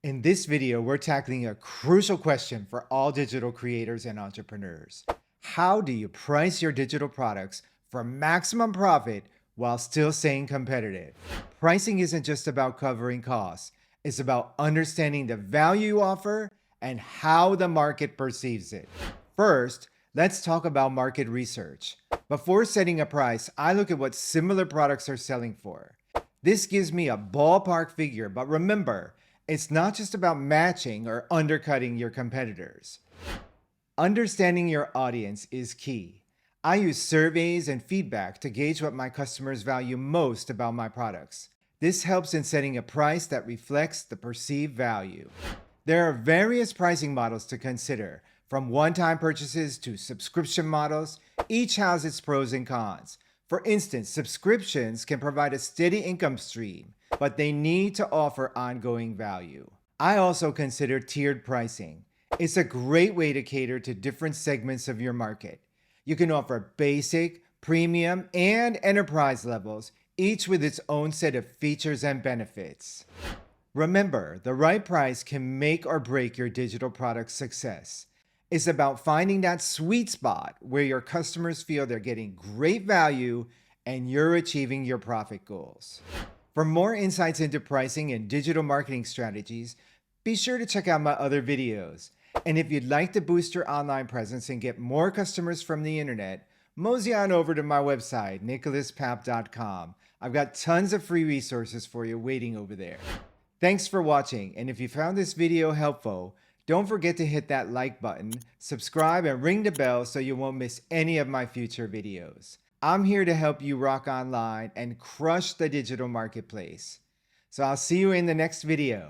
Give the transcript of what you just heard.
In this video, we're tackling a crucial question for all digital creators and entrepreneurs. How do you price your digital products for maximum profit while still staying competitive? Pricing isn't just about covering costs, it's about understanding the value you offer and how the market perceives it. First, let's talk about market research. Before setting a price, I look at what similar products are selling for. This gives me a ballpark figure, but remember, it's not just about matching or undercutting your competitors. Understanding your audience is key. I use surveys and feedback to gauge what my customers value most about my products. This helps in setting a price that reflects the perceived value. There are various pricing models to consider, from one-time purchases to subscription models. Each has its pros and cons. For instance, subscriptions can provide a steady income stream, but they need to offer ongoing value. I also consider tiered pricing. It's a great way to cater to different segments of your market. You can offer basic, premium, and enterprise levels, each with its own set of features and benefits. Remember, the right price can make or break your digital product's success. It's about finding that sweet spot where your customers feel they're getting great value and you're achieving your profit goals. For more insights into pricing and digital marketing strategies, be sure to check out my other videos. And if you'd like to boost your online presence and get more customers from the internet, mosey on over to my website, nicholaspap.com. I've got tons of free resources for you waiting over there. Thanks for watching, and if you found this video helpful, don't forget to hit that like button, subscribe, and ring the bell so you won't miss any of my future videos. I'm here to help you rock online and crush the digital marketplace. So I'll see you in the next video.